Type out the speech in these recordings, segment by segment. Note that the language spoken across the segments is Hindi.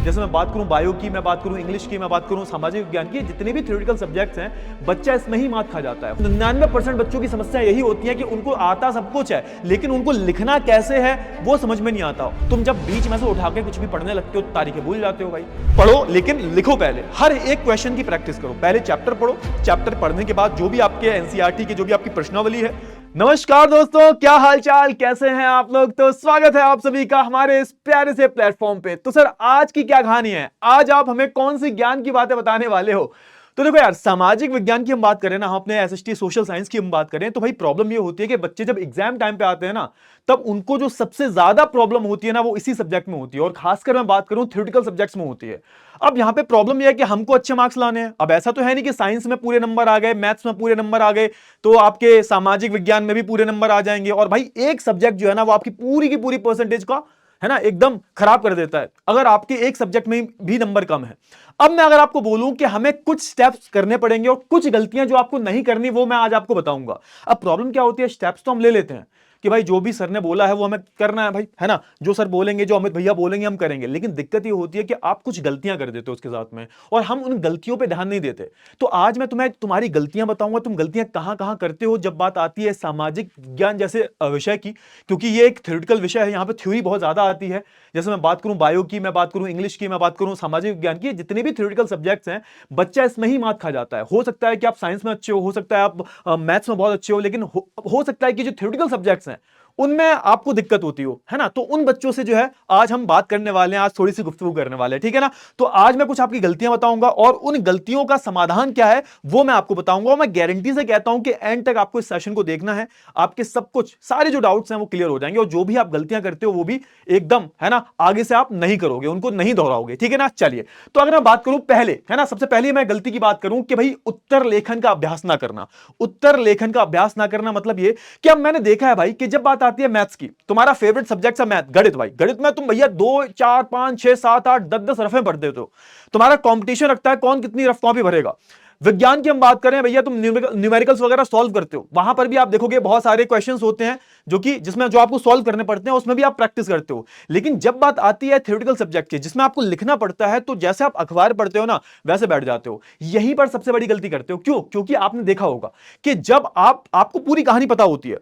जैसे मैं बात करूं बायो की, मैं बात करूं इंग्लिश की, मैं बात करूं सामाजिक विज्ञान की, जितने भी थ्योरेटिकल सब्जेक्ट्स हैं बच्चा इसमें ही मात खा जाता है। 99% बच्चों की समस्या यही होती है कि उनको आता सब कुछ है लेकिन उनको लिखना कैसे है वो समझ में नहीं आता। तुम जब बीच में से उठा के कुछ भी पढ़ने लगते हो तारीखें भूल जाते हो। भाई पढ़ो लेकिन लिखो, पहले हर एक क्वेश्चन की प्रैक्टिस करो। पहले चैप्टर पढ़ो, चैप्टर पढ़ने के बाद जो भी आपके एनसीईआरटी की जो भी आपकी प्रश्नावली है। नमस्कार दोस्तों, क्या हालचाल, कैसे हैं आप लोग। तो स्वागत है आप सभी का हमारे इस प्यारे से प्लेटफॉर्म पे। तो सर आज की क्या कहानी है, आज आप हमें कौन सी ज्ञान की बातें बताने वाले हो। तो देखो यार, सामाजिक विज्ञान की हम बात करें ना, हम अपने एसएसटी सोशल साइंस की हम बात करें तो भाई प्रॉब्लम ये होती है कि बच्चे जब एग्जाम टाइम पे आते हैं ना तब उनको जो सबसे ज्यादा प्रॉब्लम होती है ना वो इसी सब्जेक्ट में होती है, और खासकर मैं बात करूं थ्योरेटिकल सब्जेक्ट्स में होती है। अब यहां पे प्रॉब्लम यह है कि हमको अच्छे मार्क्स लाने हैं। अब ऐसा तो है नहीं कि साइंस में पूरे नंबर आ गए, मैथ्स में पूरे नंबर आ गए तो आपके सामाजिक विज्ञान में भी पूरे नंबर आ जाएंगे। और भाई एक सब्जेक्ट जो है ना वो आपकी पूरी की पूरी परसेंटेज का है ना एकदम खराब कर देता है अगर आपके एक सब्जेक्ट में भी नंबर कम है। अब मैं अगर आपको बोलूं कि हमें कुछ स्टेप्स करने पड़ेंगे और कुछ गलतियां जो आपको नहीं करनी वो मैं आज आपको बताऊंगा। अब प्रॉब्लम क्या होती है, स्टेप्स तो हम ले लेते हैं कि भाई जो भी सर ने बोला है वो हमें करना है भाई, है ना, जो सर बोलेंगे, जो अमित भैया बोलेंगे हम करेंगे। लेकिन दिक्कत ये होती है कि आप कुछ गलतियां कर देते हो उसके साथ में और हम उन गलतियों पे ध्यान नहीं देते। तो आज मैं तुम्हें तुम्हारी गलतियां बताऊंगा, तुम गलतियां कहां कहां करते हो जब बात आती है सामाजिक विज्ञान जैसे विषय की, क्योंकि ये एक थ्योरेटिकल विषय है, यहाँ पे थ्योरी बहुत ज्यादा आती है। जैसे मैं बात करूं बायो की, मैं बात करूं इंग्लिश की, मैं बात करूं सामाजिक विज्ञान की, जितने भी थ्योरेटिकल सब्जेक्ट्स हैं बच्चा इसमें ही मात खा जाता है। हो सकता है कि आप साइंस में अच्छे हो सकता है आप मैथ्स में बहुत अच्छे हो, लेकिन हो सकता है कि जो थ्योरेटिकल सब्जेक्ट्स हैं उनमें आपको दिक्कत होती हो, है ना। तो उन बच्चों से जो है आज हम बात करने वाले हैं, आज थोड़ी सी गुफ्तगू करने वाले हैं, ठीक है ना। तो आज मैं कुछ आपकी गलतियां बताऊंगा और उन गलतियों का समाधान क्या है वो मैं आपको बताऊंगा। और मैं गारंटी से कहता हूं कि एंड तक आपको इस सेशन को देखना है, आपके सब कुछ सारे जो डाउट्स हैं वो क्लियर हो जाएंगे और जो भी आप गलतियां करते हो वो भी एकदम, है ना, आगे से आप नहीं करोगे, उनको नहीं दोहराओगे, ठीक है ना। चलिए, तो अगर मैं बात करूं पहले, है ना, सबसे पहले मैं गलती की बात करूं कि भाई उत्तर लेखन का अभ्यास ना करना। उत्तर लेखन का अभ्यास ना करना मतलब ये कि अब मैंने देखा है भाई कि जब बात आती है मैथ्स की, तुम्हारा फेवरेट सब्जेक्ट है मैथ, गणित। भाई गणित में तुम भैया 2 4 5 6 7 8 10 रफे पढ़ देते हो, तुम्हारा कंपटीशन रखता है कौन कितनी रफ कॉपी भरेगा। विज्ञान की हम बात करें भैया, तुम न्यूमेरिकल्स वगैरह सॉल्व करते हो, वहां पर भी आप देखोगे बहुत सारे क्वेश्चंस होते हैं जो कि जिसमें जो आपको सॉल्व करने पड़ते हैं उसमें भी आप प्रैक्टिस करते हो। लेकिन जब बात आती है थ्योरेटिकल सब्जेक्ट की जिसमें आपको लिखना पड़ता है तो जैसे आप अखबार पढ़ते हो ना वैसे बैठ जाते हो। यहीं पर सबसे बड़ी गलती करते हो। क्यों? क्योंकि आपने देखा होगा कि जब आपको पूरी कहानी पता होती है,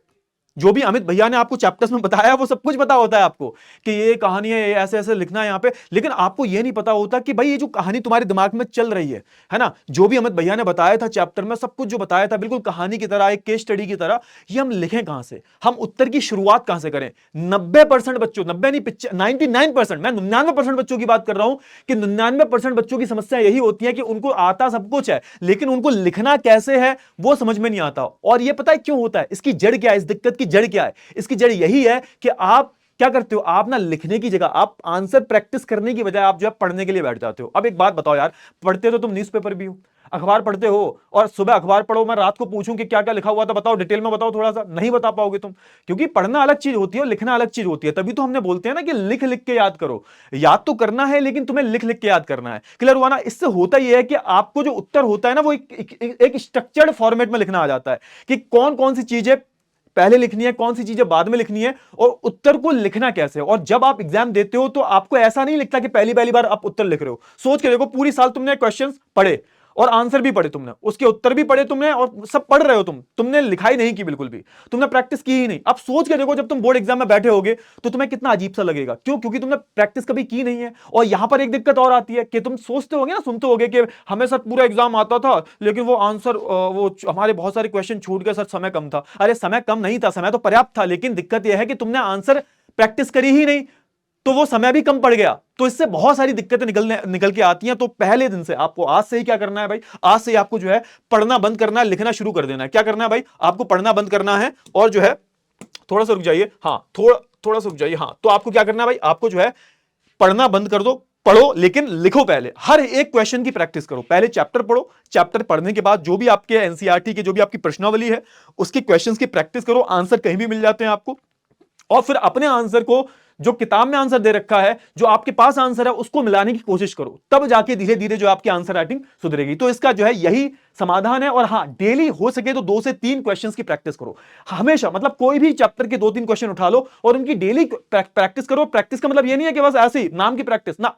जो भी अमित भैया ने आपको चैप्टर्स में बताया वो सब कुछ पता होता है आपको कि ये कहानी है, ये ऐसे ऐसे लिखना है यहाँ पे, लेकिन आपको ये नहीं पता होता कि भाई ये जो कहानी तुम्हारे दिमाग में चल रही है ना, जो भी अमित भैया ने बताया था चैप्टर में, सब कुछ जो बताया था बिल्कुल कहानी की तरह, एक केस स्टडी की तरह, ये हम लिखें कहां से, हम उत्तर की शुरुआत कहां से करें। 90% बच्चों, 90 नहीं 99%, मैं 99% बच्चों की बात कर रहा हूं कि 99% बच्चों की समस्या यही होती है कि उनको आता सब कुछ है लेकिन उनको लिखना कैसे है वो समझ में नहीं आता। और ये पता है क्यों होता है, इसकी जड़ क्या है, इस दिक्कत की जड़ क्या है। इसकी जड़ यही है कि आप क्या करते हो, आप ना लिखने की जगह आप आंसर प्रैक्टिस करने की बजाय आप जो है पढ़ने के लिए बैठ जाते हो। अब एक बात बताओ यार, पढ़ते तो तुम न्यूज़पेपर भी हो, अखबार पढ़ते हो, और सुबह अखबार पढ़ो, मैं रात को पूछूं कि क्या क्या लिखा हुआ था बताओ, डिटेल में बताओ, थोड़ा सा नहीं बता पाओगे तुम, क्योंकि पढ़ना अलग चीज होती है और लिखना अलग चीज होती है। तभी तो हमने बोलते हैं ना कि लिख लिख के याद करो। याद तो करना है लेकिन तुम्हें लिख लिख के याद करना है। क्लियर हुआ ना। इससे होता यह है कि आपको जो उत्तर होता है ना वो एक स्ट्रक्चर्ड फॉर्मेट में लिखना आ जाता है कि कौन कौन सी चीजें पहले लिखनी है, कौन सी चीजें बाद में लिखनी है, और उत्तर को लिखना कैसे। और जब आप एग्जाम देते हो तो आपको ऐसा नहीं लिखता कि पहली पहली बार आप उत्तर लिख रहे हो। सोच के देखो, पूरी साल तुमने क्वेश्चंस पढ़े और आंसर भी पढ़े, तुमने उसके उत्तर भी पढ़े तुमने, और सब पढ़ रहे हो तुमने लिखाई नहीं की बिल्कुल भी, तुमने प्रैक्टिस की ही नहीं। अब सोच के देखो जब तुम बोर्ड एग्जाम में बैठे होगे तो तुम्हें कितना अजीब सा लगेगा। क्यों? क्योंकि तुमने प्रैक्टिस कभी की नहीं है। और यहां पर एक दिक्कत और आती है कि तुम सोचते होगे ना, सुनते होगे कि हमें सर पूरा एग्जाम आता था लेकिन वो आंसर वो हमारे बहुत सारे क्वेश्चन छूट गए सर, समय कम था। अरे समय कम नहीं था, समय तो पर्याप्त था, लेकिन दिक्कत यह है कि तुमने आंसर प्रैक्टिस करी ही नहीं तो वो समय भी कम पड़ गया। तो इससे बहुत सारी दिक्कतें निकल के आती हैं। तो पहले दिन से आपको आज से ही क्या करना है भाई, आज से ही आपको जो है पढ़ना बंद करना है, लिखना शुरू कर देना है। क्या करना है भाई, आपको पढ़ना बंद करना है और जो है थोड़ा सा रुक जाइए, हाँ थोड़ा सा रुक जाइए, हाँ, तो आपको क्या करना है भाई, आपको जो है पढ़ना बंद कर दो, पढ़ो लेकिन लिखो। पहले हर एक क्वेश्चन की प्रैक्टिस करो। पहले चैप्टर पढ़ो, चैप्टर पढ़ने के बाद जो भी आपके एनसीईआरटी की जो भी आपकी प्रश्नावली है उसकी क्वेश्चंस की प्रैक्टिस करो। आंसर कहीं भी मिल जाते हैं आपको, और फिर अपने आंसर को जो किताब में आंसर दे रखा है, जो आपके पास आंसर है, उसको मिलाने की कोशिश करो, तब जाके धीरे धीरे जो आपकी आंसर राइटिंग सुधरेगी। तो इसका जो है यही समाधान है। और हाँ, डेली हो सके तो 2 से 3 क्वेश्चंस की प्रैक्टिस करो हमेशा। मतलब कोई भी चैप्टर के 2-3 क्वेश्चन उठा लो और उनकी डेली प्रैक्टिस करो। प्रैक्टिस का मतलब ये नहीं है कि बस ऐसे ही नाम की प्रैक्टिस ना,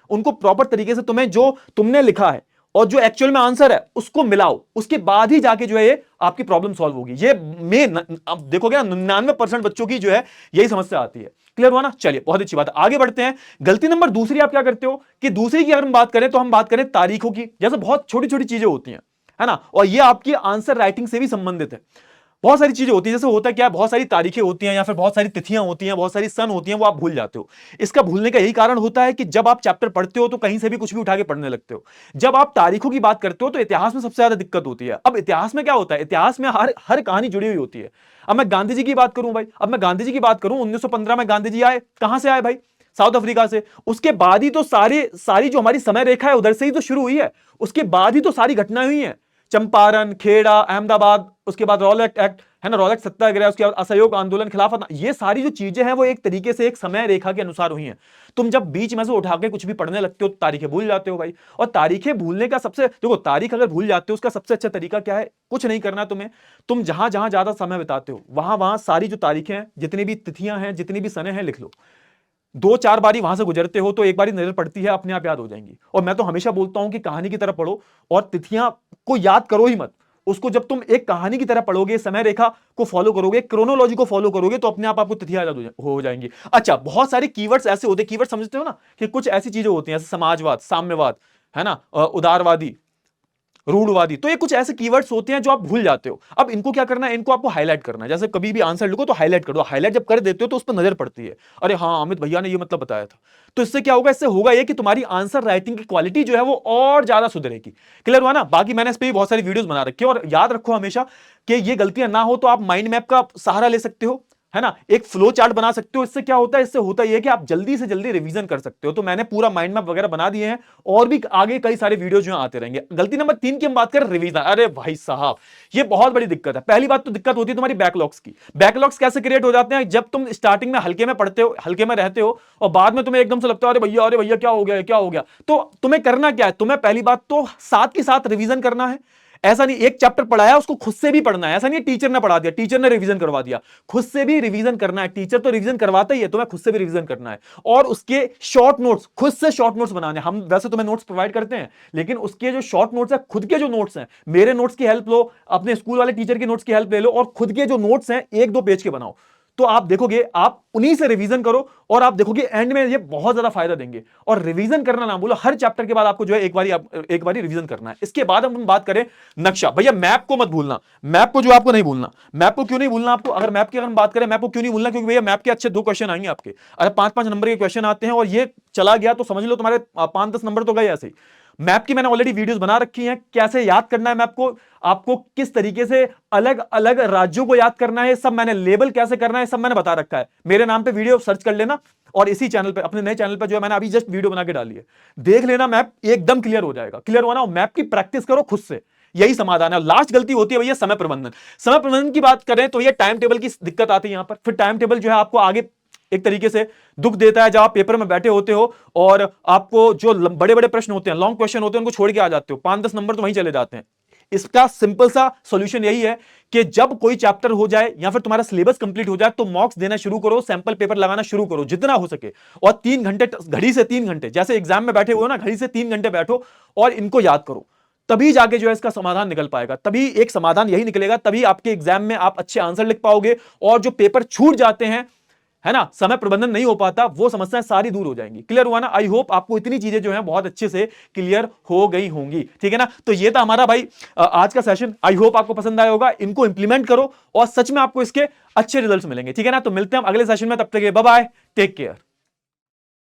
उनको प्रॉपर तरीके से तुम्हें जो तुमने लिखा है और जो एक्चुअल में आंसर है उसको मिलाओ, उसके बाद ही जाके जो है ये आपकी प्रॉब्लम सॉल्व होगी। ये अब देखोगे ना 99% बच्चों की जो है यही समस्या आती है। क्लियर हुआ ना? चलिए बहुत अच्छी बात है, आगे बढ़ते हैं। गलती नंबर दूसरी आप क्या करते हो कि दूसरी की अगर हम बात करें तो हम बात करें तारीखों की। जैसे बहुत छोटी छोटी चीजें होती हैं, है ना, और ये आपकी आंसर राइटिंग से भी संबंधित है। बहुत सारी चीजें होती है, जैसे होता क्या है, बहुत सारी तारीखें होती हैं या फिर बहुत सारी तिथियां होती हैं, बहुत सारी सन होती हैं, वो आप भूल जाते हो। इसका भूलने का यही कारण होता है कि जब आप चैप्टर पढ़ते हो तो कहीं से भी कुछ भी उठा के पढ़ने लगते हो। जब आप तारीखों की बात करते हो तो इतिहास में सबसे ज्यादा दिक्कत होती है। अब इतिहास में क्या होता है, इतिहास में हर हर कहानी जुड़ी हुई होती है। अब मैं गांधी जी की बात करूं भाई, अब मैं गांधी जी की बात करूं, 1915 में गांधी जी आए, कहां से आए भाई? साउथ अफ्रीका से। उसके बाद ही तो सारी जो हमारी समय रेखा है उधर से ही तो शुरू हुई है। उसके बाद ही तो सारी घटनाएं हुई हैं, चंपारण, खेड़ा, अहमदाबाद, उसके बाद रॉलेट एक्ट, है ना, रॉलेट सत्याग्रह, उसके बाद असहयोग आंदोलन, खिलाफत, ये सारी जो चीजें हैं वो एक तरीके से एक समय रेखा के अनुसार हुई हैं। तुम जब बीच में से उठा के कुछ भी पढ़ने लगते हो तो तारीखें भूल जाते हो भाई। और तारीखें भूलने का सबसे, देखो तारीख अगर भूल जाते हो उसका सबसे अच्छा तरीका क्या है? कुछ नहीं करना तुम्हें, तुम जहां जहां ज्यादा समय बिताते हो वहां वहां सारी जो तारीखें हैं, जितनी भी तिथियां हैं, जितनी भी सने हैं, लिख लो। 2-4 बारी वहां से गुजरते हो तो एक बारी नजर पड़ती है, अपने आप याद हो जाएंगी। और मैं तो हमेशा बोलता हूं कि कहानी की तरह पढ़ो और तिथियां को याद करो ही मत। उसको जब तुम एक कहानी की तरह पढ़ोगे, समय रेखा को फॉलो करोगे, क्रोनोलॉजी को फॉलो करोगे, तो अपने आप आपको तिथियां याद हो जाएंगी। अच्छा, बहुत सारे कीवर्ड्स ऐसे होते हैं, कीवर्ड समझते हो ना, कि कुछ ऐसी चीजें होती हैं जैसे समाजवाद, साम्यवाद, है ना, उदारवादी, रूढ़वादी, तो ये कुछ ऐसे कीवर्ड्स होते हैं जो आप भूल जाते हो। अब इनको क्या करना है, इनको आपको हाईलाइट करना है। जैसे कभी भी आंसर लिखो तो हाईलाइट कर दो। हाईलाइट जब कर देते हो तो उस पर नजर पड़ती है, अरे हाँ अमित भैया ने ये मतलब बताया था। तो इससे क्या होगा, इससे होगा ये कि तुम्हारी आंसर राइटिंग की क्वालिटी जो है वो और ज्यादा सुधरेगी। क्लियर हुआ ना? बाकी मैंने इस पर भी बहुत सारी वीडियोस बना रखी है। और याद रखो हमेशा कि ये गलतियां ना हो तो आप माइंड मैप का सहारा ले सकते हो, है ना, एक फ्लो चार्ट बना सकते हो। इससे क्या होता है, इससे होता यह है कि आप जल्दी से जल्दी रिवीजन कर सकते हो। तो मैंने पूरा माइंड मैप वगैरह बना दिए हैं और भी आगे कई सारे वीडियो जो आते रहेंगे। गलती नंबर 3 की हम बात करें, रिवीजन। अरे भाई साहब, ये बहुत बड़ी दिक्कत है। पहली बात तो दिक्कत होती है तुम्हारी बैकलॉग्स की। बैकलॉग्स कैसे क्रिएट हो जाते हैं, जब तुम स्टार्टिंग में हल्के में पढ़ते हो, हल्के में रहते हो, और बाद में तुम्हें एकदम से लगता है अरे भैया क्या हो गया, क्या हो गया। तो तुम्हें करना क्या है, तुम्हें पहली बात तो साथ के साथ रिवीजन करना है। ऐसा नहीं एक चैप्टर पढ़ाया उसको खुद से भी पढ़ना है, ऐसा नहीं टीचर ने पढ़ा दिया, टीचर ने रिवीजन करवा दिया, खुद से भी रिवीजन करना है। टीचर तो रिवीजन करवाता ही है, तुम्हें खुद से भी रिवीजन करना है। और उसके शॉर्ट नोट्स, खुद से शॉर्ट नोट्स बनाने। हम वैसे तुम्हें नोट्स प्रोवाइड करते हैं, लेकिन उसके जो शॉर्ट नोट्स है, खुद के जो नोट्स हैं, मेरे नोट्स की हेल्प लो, अपने स्कूल वाले टीचर के नोट्स की हेल्प ले लो, और खुद के जो नोट्स हैं 1-2 पेज के बनाओ। तो आप देखोगे, आप उन्हीं से रिवीजन करो और आप देखोगे एंड में ये बहुत ज्यादा फायदा देंगे। और रिवीजन करना ना बोलो, हर चैप्टर के बाद आपको जो है एक बारी रिवीजन करना है। इसके बाद हम बात करें नक्शा। भैया मैप को मत भूलना, मैप को जो आपको नहीं भूलना। मैप को क्यों नहीं भूलना आपको, अगर मैप की अगर हम बात करें, मैप को क्यों नहीं भूलना, क्योंकि भैया मैप के अच्छे 2 क्वेश्चन आएंगे आपके। अरे 5-5 नंबर के क्वेश्चन आते हैं, और ये चला गया तो समझ लो तुम्हारे 5-10 नंबर तो गए ऐसे ही। मैप की मैंने ऑलरेडी वीडियोस बना रखी हैं, कैसे याद करना है मैप को, आपको किस तरीके से अलग अलग राज्यों को याद करना है, सब मैंने लेबल कैसे करना है, सब मैंने बता रखा है। मेरे नाम पे वीडियो सर्च कर लेना, और इसी चैनल पे, अपने नए चैनल पे जो है मैंने अभी जस्ट वीडियो बना के डाली है, देख लेना, मैप एकदम क्लियर हो जाएगा। क्लियर हुआ ना? मैप की प्रैक्टिस करो खुद से, यही समाधान है। लास्ट गलती होती है भैया समय प्रबंधन। समय प्रबंधन की बात करें तो ये टाइम टेबल की दिक्कत आती है यहां पर। फिर टाइम टेबल जो है आपको आगे एक तरीके से दुख देता है, जब आप पेपर में बैठे होते हो और आपको जो बड़े बड़े प्रश्न होते हैं, लॉन्ग क्वेश्चन होते हैं, उनको छोड़ के आ जाते हो, 5-10 नंबर तो वहीं चले जाते हैं। इसका सिंपल सा सॉल्यूशन यही है कि जब कोई चैप्टर हो जाए या फिर तुम्हारा सिलेबस कंप्लीट हो जाए तो मॉक्स देना शुरू करो, सैंपल पेपर लगाना शुरू करो जितना हो सके। और 3 घंटे, घड़ी से 3 घंटे, जैसे एग्जाम में बैठे हुए हो ना, घड़ी से 3 घंटे बैठो और इनको याद करो। तभी जाके जो है इसका समाधान निकल पाएगा, तभी एक समाधान यही निकलेगा, तभी आपके एग्जाम में आप अच्छे आंसर लिख पाओगे। और जो पेपर छूट जाते हैं, है ना, समय प्रबंधन नहीं हो पाता, वो समस्याएं सारी दूर हो जाएंगी। क्लियर हुआ ना? आई होप आपको इतनी चीजें जो हैं बहुत अच्छे से क्लियर हो गई होंगी। ठीक है ना? तो ये था हमारा भाई आज का सेशन। आई होप आपको पसंद आया होगा। इनको इंप्लीमेंट करो और सच में आपको इसके अच्छे रिजल्ट्स मिलेंगे। ठीक है ना? तो मिलते हैं हम अगले सेशन में, तब तक बाय बाय, टेक केयर।